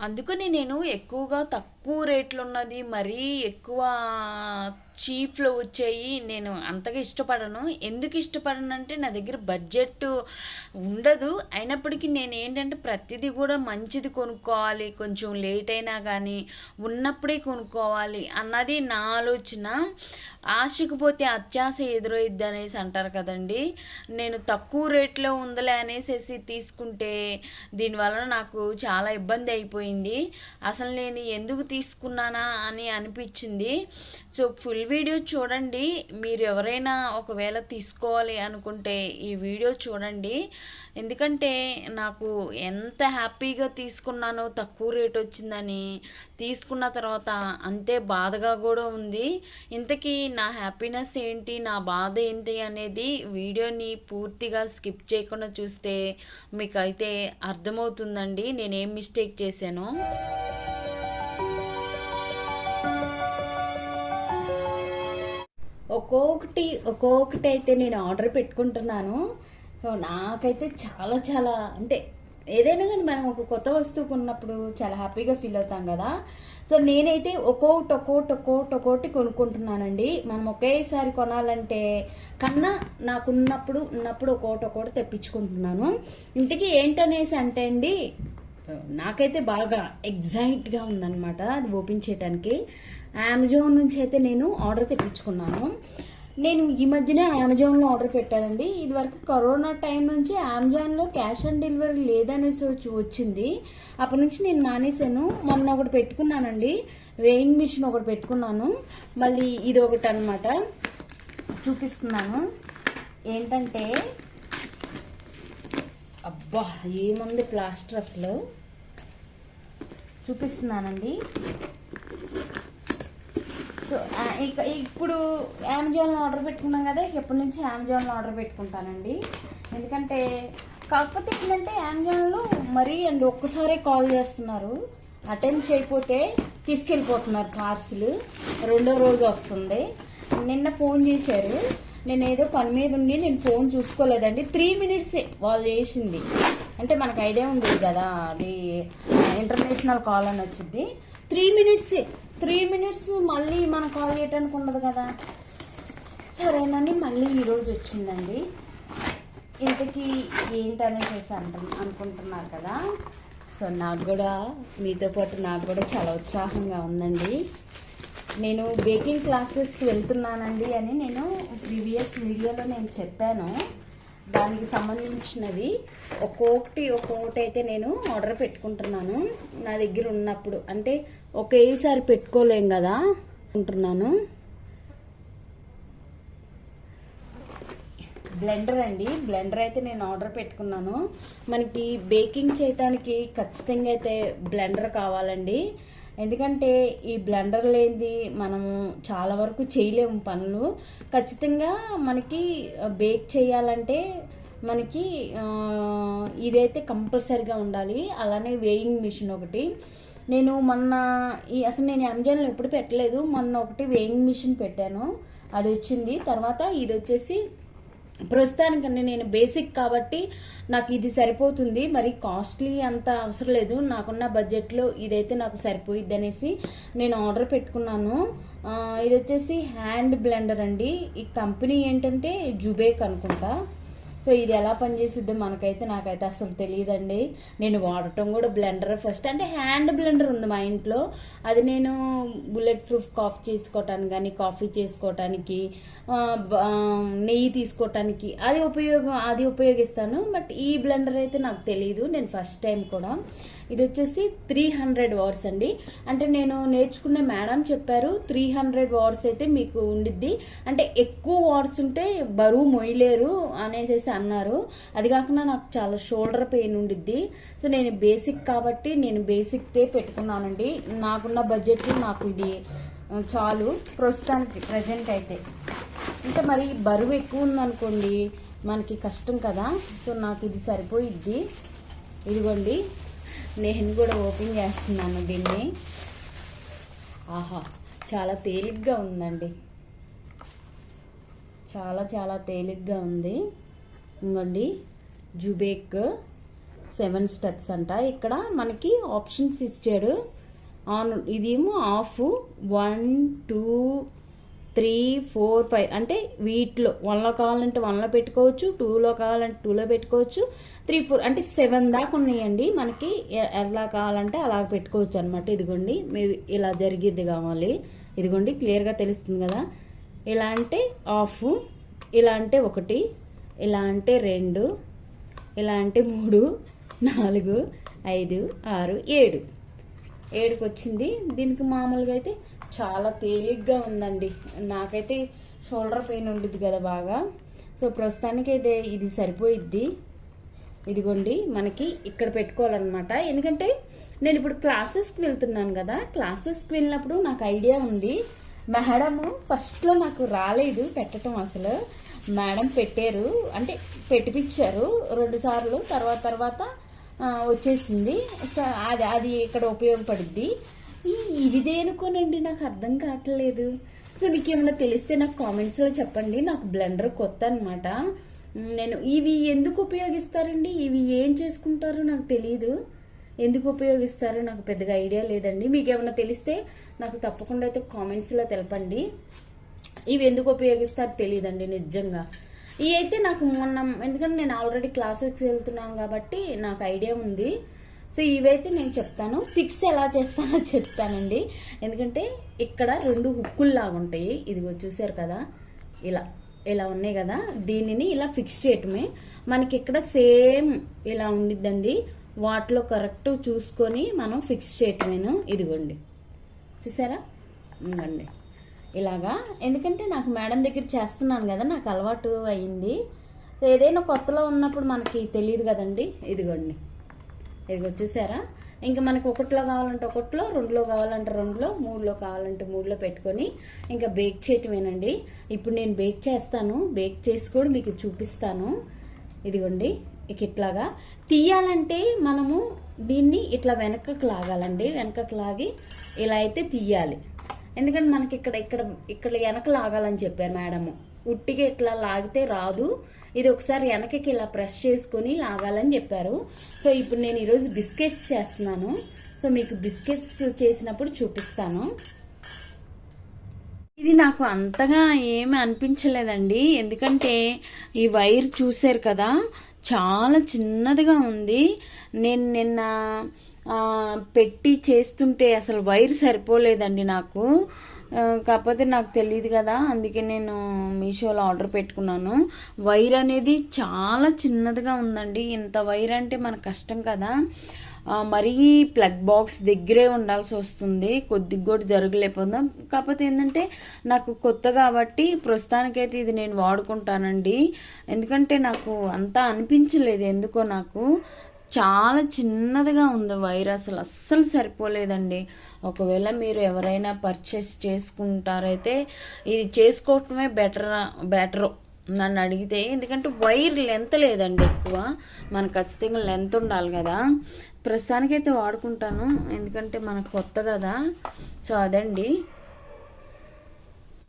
అందుకని నేను ఎక్కువగా తక్కువ రేట్లు ఉన్నది మరీ ఎక్కువ చీప్లో వచ్చాయి నేను అంతగా ఇష్టపడను. ఎందుకు ఇష్టపడను అంటే నా దగ్గర బడ్జెట్ ఉండదు. అయినప్పటికీ నేను ఏంటంటే ప్రతిదీ కూడా మంచిది కొనుక్కోవాలి, కొంచెం లేట్ అయినా కానీ ఉన్నప్పుడే కొనుక్కోవాలి అన్నది నా ఆలోచన. ఆశకు పోతే అత్యాశ ఎదురైద్ది అనేసి అంటారు కదండి. నేను తక్కువ రేట్లో ఉందలే అనేసి తీసుకుంటే దీనివల్ల నాకు చాలా ఇబ్బంది అయిపోయింది. అసలు నేను ఎందుకు తీసుకున్నానా అని అనిపించింది. సో ఫుల్ వీడియో చూడండి. మీరు ఎవరైనా ఒకవేళ తీసుకోవాలి అనుకుంటే ఈ వీడియో చూడండి. ఎందుకంటే నాకు ఎంత హ్యాపీగా తీసుకున్నానో తక్కువ రేట్ వచ్చిందని, తీసుకున్న తర్వాత అంతే బాధగా కూడా ఉంది. ఇంతకీ నా హ్యాపీనెస్ ఏంటి, నా బాధ ఏంటి అనేది వీడియోని పూర్తిగా స్కిప్ చేయకుండా చూస్తే మీకైతే అర్థమవుతుందండి నేనేం మిస్టేక్ చేశాను. ఒక్కొక్కటి అయితే నేను ఆర్డర్ పెట్టుకుంటున్నాను. సో నాకైతే చాలా చాలా అంటే ఏదైనా కానీ మనం ఒక కొత్త వస్తువు కొన్నప్పుడు చాలా హ్యాపీగా ఫీల్ అవుతాం కదా. సో నేనైతే ఒక్కొక్కటి కొనుక్కుంటున్నానండి. మనం ఒకేసారి కొనాలంటే కన్నా ఉన్నప్పుడు ఒక్కొక్కటి తెప్పించుకుంటున్నాను. ఇంతకీ ఏంటనేసి అంటే అండి, నాకైతే బాగా ఎగ్జైట్గా ఉందన్నమాట అది ఓపెన్ చేయడానికి. అమెజాన్ నుంచి అయితే నేను ఆర్డర్ తెప్పించుకున్నాను. నేను ఈ మధ్యనే అమెజాన్లో ఆర్డర్ పెట్టానండి. ఇదివరకు కరోనా టైం నుంచి అమెజాన్లో క్యాష్ ఆన్ డెలివరీ లేదనేసి వచ్చింది. అప్పటి నుంచి నేను మానేశాను. మొన్న ఒకటి పెట్టుకున్నానండి, వేయింగ్ మిషన్ ఒకటి పెట్టుకున్నాను. మళ్ళీ ఇది ఒకటి అనమాట చూపిస్తున్నాను. ఏంటంటే అబ్బా ఏముంది ప్లాస్టర్ అసలు చూపిస్తున్నానండి. సో ఇప్పుడు అమెజాన్లో ఆర్డర్ పెట్టుకున్నాం కదా, ఎప్పటి నుంచి అమెజాన్లో ఆర్డర్ పెట్టుకుంటానండి. ఎందుకంటే కాకపోతే ఏంటంటే అమెజాన్లో మరీ అండి ఒక్కసారే కాల్ చేస్తున్నారు, అటెండ్ చేయకపోతే తీసుకెళ్ళిపోతున్నారు పార్సిల్. రెండో రోజు వస్తుంది. నిన్న ఫోన్ చేశారు, నేను ఏదో పని మీద ఉండి నేను ఫోన్ చూసుకోలేదండి. 3 minutesే వాళ్ళు చేసింది. అంటే మనకు ఐడియా ఉండేది కదా అది ఇంటర్నేషనల్ కాల్ అని వచ్చింది. 3 minutes మళ్ళీ మనం కాల్ చేయడానికి ఉండదు కదా. సరేనని మళ్ళీ ఈరోజు వచ్చిందండి. ఇంతకీ ఏంటనేసి అనుకుంటున్నారు కదా. సో నాకు కూడా మీతో పాటు నాకు కూడా చాలా ఉత్సాహంగా ఉందండి. నేను బేకింగ్ క్లాసెస్కి వెళ్తున్నానండి అని నేను ప్రీవియస్ వీడియోలో నేను చెప్పాను. దానికి సంబంధించినవి ఒక్కొక్కటి అయితే నేను ఆర్డర్ పెట్టుకుంటున్నాను. నా దగ్గర ఉన్నప్పుడు అంటే ఒకేసారి పెట్టుకోలేం కదా అనుకుంటున్నాను. బ్లెండర్ అండి, బ్లెండర్ అయితే నేను ఆర్డర్ పెట్టుకున్నాను. మనకి బేకింగ్ చేయడానికి ఖచ్చితంగా అయితే బ్లెండర్ కావాలండి. ఎందుకంటే ఈ బ్లెండర్ లేనిది మనము చాలా వరకు చేయలేము పనులు. ఖచ్చితంగా మనకి బేక్ చేయాలంటే మనకి ఇదైతే కంపల్సరిగా ఉండాలి. అలానే వేయింగ్ మిషన్ ఒకటి. నేను మొన్న అసలు నేను అమెజాన్లో ఎప్పుడు పెట్టలేదు. మొన్న ఒకటి వేయింగ్ మిషన్ పెట్టాను, అది వచ్చింది. తర్వాత ఇది వచ్చేసి ప్రస్తుతానికన్నా నేను బేసిక్ కాబట్టి నాకు ఇది సరిపోతుంది, మరి కాస్ట్లీ అంత అవసరం లేదు. నాకున్న బడ్జెట్లో ఇదైతే నాకు సరిపోయిద్ది అనేసి నేను ఆర్డర్ పెట్టుకున్నాను. ఇది వచ్చేసి హ్యాండ్ బ్లెండర్ అండి. ఈ కంపెనీ ఏంటంటే జుబేక్ అనుకుంటా. సో ఇది ఎలా పనిచేసిద్దో నాకైతే అసలు తెలియదండి. నేను వాడటం కూడా బ్లెండర్ ఫస్ట్ అంటే హ్యాండ్ బ్లెండర్ ఉంది మా ఇంట్లో. అది నేను బుల్లెట్ ప్రూఫ్ కాఫీ చేసుకోవటానికి నెయ్యి తీసుకోవటానికి అది ఉపయోగిస్తాను. బట్ ఈ బ్లెండర్ అయితే నాకు తెలియదు, నేను ఫస్ట్ టైం కూడా. ఇది వచ్చేసి 300 వాట్స్ అండి. అంటే నేను నేర్చుకున్న మేడం చెప్పారు 300 వాట్స్ అయితే మీకు ఉండిద్ది, అంటే ఎక్కువ వాట్స్ ఉంటే బరువు మొయ్యలేరు అనేసి అన్నారు. అది కాకుండా నాకు చాలా షోల్డర్ పెయిన్ ఉండిద్ది. సో నేను బేసిక్ కాబట్టి నేను బేసిక్కే పెట్టుకున్నానండి. నాకున్న బడ్జెట్ నాకు ఇది చాలు ప్రస్తుతానికి ప్రజెంట్ అయితే. అంటే మరి బరువు ఎక్కువ ఉందనుకోండి మనకి కష్టం కదా. సో నాకు ఇది సరిపోయిద్ది. ఇదిగోండి నేను కూడా ఓపెన్ చేస్తున్నాను దీన్ని. ఆహా చాలా తేలిగ్గా ఉందండి, చాలా చాలా తేలిగ్గా ఉంది. ఇంకోండి జుబేక్ 7 స్టెప్స్ అంట. ఇక్కడ మనకి ఆప్షన్స్ ఇచ్చాడు. ఆన్ ఇదేమో ఆఫ్ 1 2 3 4 5 అంటే వీటిలో 1లో కావాలంటే 1లో పెట్టుకోవచ్చు, 2లో కావాలంటే 2లో పెట్టుకోవచ్చు, 3 4 అంటే 7 దాకా ఉన్నాయండి. మనకి ఎలా కావాలంటే అలా పెట్టుకోవచ్చు అనమాట. ఇదిగోండి మేబీ ఇలా జరిగిద్ది కావాలి. ఇదిగోండి క్లియర్గా తెలుస్తుంది కదా. ఇలా అంటే ఆఫ్, ఇలా అంటే 1, ఇలా అంటే 2, ఇలా అంటే 3 4 5 6 7 7కి వచ్చింది. దీనికి మామూలుగా అయితే చాలా తేలిగ్గా ఉందండి. నాకైతే షోల్డర్ పెయిన్ ఉండిద్ది కదా బాగా. సో ప్రస్తుతానికైతే ఇది సరిపోయిద్ది. ఇదిగోండి మనకి ఇక్కడ పెట్టుకోవాలన్నమాట. ఎందుకంటే నేను ఇప్పుడు క్లాసెస్కి వెళ్తున్నాను కదా. క్లాసెస్కి వెళ్ళినప్పుడు నాకు ఐడియా ఉంది. మేడము ఫస్ట్లో నాకు రాలేదు పెట్టడం. అసలు మేడం పెట్టారు, అంటే పెట్టిపించారు 2 సార్లు. తర్వాత వచ్చేసింది. అది ఇక్కడ ఉపయోగపడుద్ది. ఇది దేనుకోనండి నాకు అర్థం కావట్లేదు. సో మీకు ఏమైనా తెలిస్తే నాకు కామెంట్స్లో చెప్పండి. నాకు బ్లెండర్ కొత్త అనమాట. నేను ఇవి ఎందుకు ఉపయోగిస్తారండి, ఇవి ఏం చేసుకుంటారో నాకు తెలియదు. ఎందుకు ఉపయోగిస్తారో నాకు పెద్దగా ఐడియా లేదండి. మీకు ఏమైనా తెలిస్తే నాకు తప్పకుండా అయితే కామెంట్స్లో తెలపండి. ఇవి ఎందుకు ఉపయోగిస్తారో తెలియదండి నిజంగా. ఇవి అయితే నాకు మొన్న, ఎందుకంటే నేను ఆల్రెడీ క్లాసెస్కి వెళ్తున్నాను కాబట్టి నాకు ఐడియా ఉంది. సో ఇవైతే నేను చెప్తాను. ఫిక్స్ ఎలా చేస్తానో చెప్తానండి. ఎందుకంటే ఇక్కడ 2 హుక్కుల్లాగా ఉంటాయి. ఇదిగో చూసారు కదా, ఇలా ఉన్నాయి కదా. దీనిని ఇలా ఫిక్స్ చేయటమే. మనకి ఇక్కడ సేమ్ ఇలా ఉండిద్దండి. వాటిలో కరెక్ట్ చూసుకొని మనం ఫిక్స్ చేయటమేను. ఇదిగోండి చూసారా, ఇంకండి ఇలాగా. ఎందుకంటే నాకు మేడం దగ్గర చేస్తున్నాను కదా, నాకు అలవాటు అయ్యింది. ఏదైనా కొత్తలో ఉన్నప్పుడు మనకి తెలియదు కదండి. ఇదిగోండి, ఇదిగో చూసారా. ఇంకా మనకి 1లో కావాలంటే 1లో, 2లో కావాలంటే 2లో, 3లో కావాలంటే 3లో పెట్టుకొని ఇంకా బేక్ చేయటమేనండి. ఇప్పుడు నేను బేక్ చేస్తాను. బేక్ చేసి కూడా మీకు చూపిస్తాను. ఇదిగోండి ఇక ఇట్లాగా తీయాలంటే మనము దీన్ని ఇట్లా వెనకకు లాగాలండి. వెనకకు లాగి ఇలా అయితే తీయాలి. ఎందుకంటే మనకి ఇక్కడ వెనక లాగాలని చెప్పారు మేడము. ఉట్టిగా ఇట్లా లాగితే రాదు. ఇది ఒకసారి వెనకకి ఇలా ప్రెస్ చేసుకొని లాగాలని చెప్పారు. సో ఇప్పుడు నేను ఈరోజు బిస్కెట్స్ చేస్తున్నాను. సో మీకు బిస్కెట్స్ చేసినప్పుడు చూపిస్తాను. ఇది నాకు అంతగా ఏమి అనిపించలేదండి. ఎందుకంటే ఈ వైర్ చూసారు కదా, చాలా చిన్నదిగా ఉంది. నేను నిన్న పెట్టి చేస్తుంటే అసలు వైర్ సరిపోలేదండి నాకు. కాకపోతే నాకు తెలియదు కదా, అందుకే నేను మీషోలో ఆర్డర్ పెట్టుకున్నాను. వైర్ అనేది చాలా చిన్నదిగా ఉందండి. ఇంత వైర్ అంటే మనకు కష్టం కదా. మరీ ప్లగ్ బాక్స్ దగ్గరే ఉండాల్సి వస్తుంది. కొద్దిగా కూడా జరగలేకపోదాం. కాకపోతే ఏంటంటే నాకు కొత్త కాబట్టి ప్రస్తుతానికైతే ఇది నేను వాడుకుంటానండి. ఎందుకంటే నాకు అంతా అనిపించలేదు ఎందుకో. నాకు చాలా చిన్నదిగా ఉంది వైర్. అస్సలు సరిపోలేదండి. ఒకవేళ మీరు ఎవరైనా పర్చేస్ చేసుకుంటారైతే ఇది చేసుకోవటమే బెటరు నన్ను అడిగితే. ఎందుకంటే వైర్ లెంత్ లేదండి ఎక్కువ. మనకు ఖచ్చితంగా లెంత్ ఉండాలి కదా. ప్రస్తుతానికైతే వాడుకుంటాను, ఎందుకంటే మనకు కొత్త కదా. సో అదండి.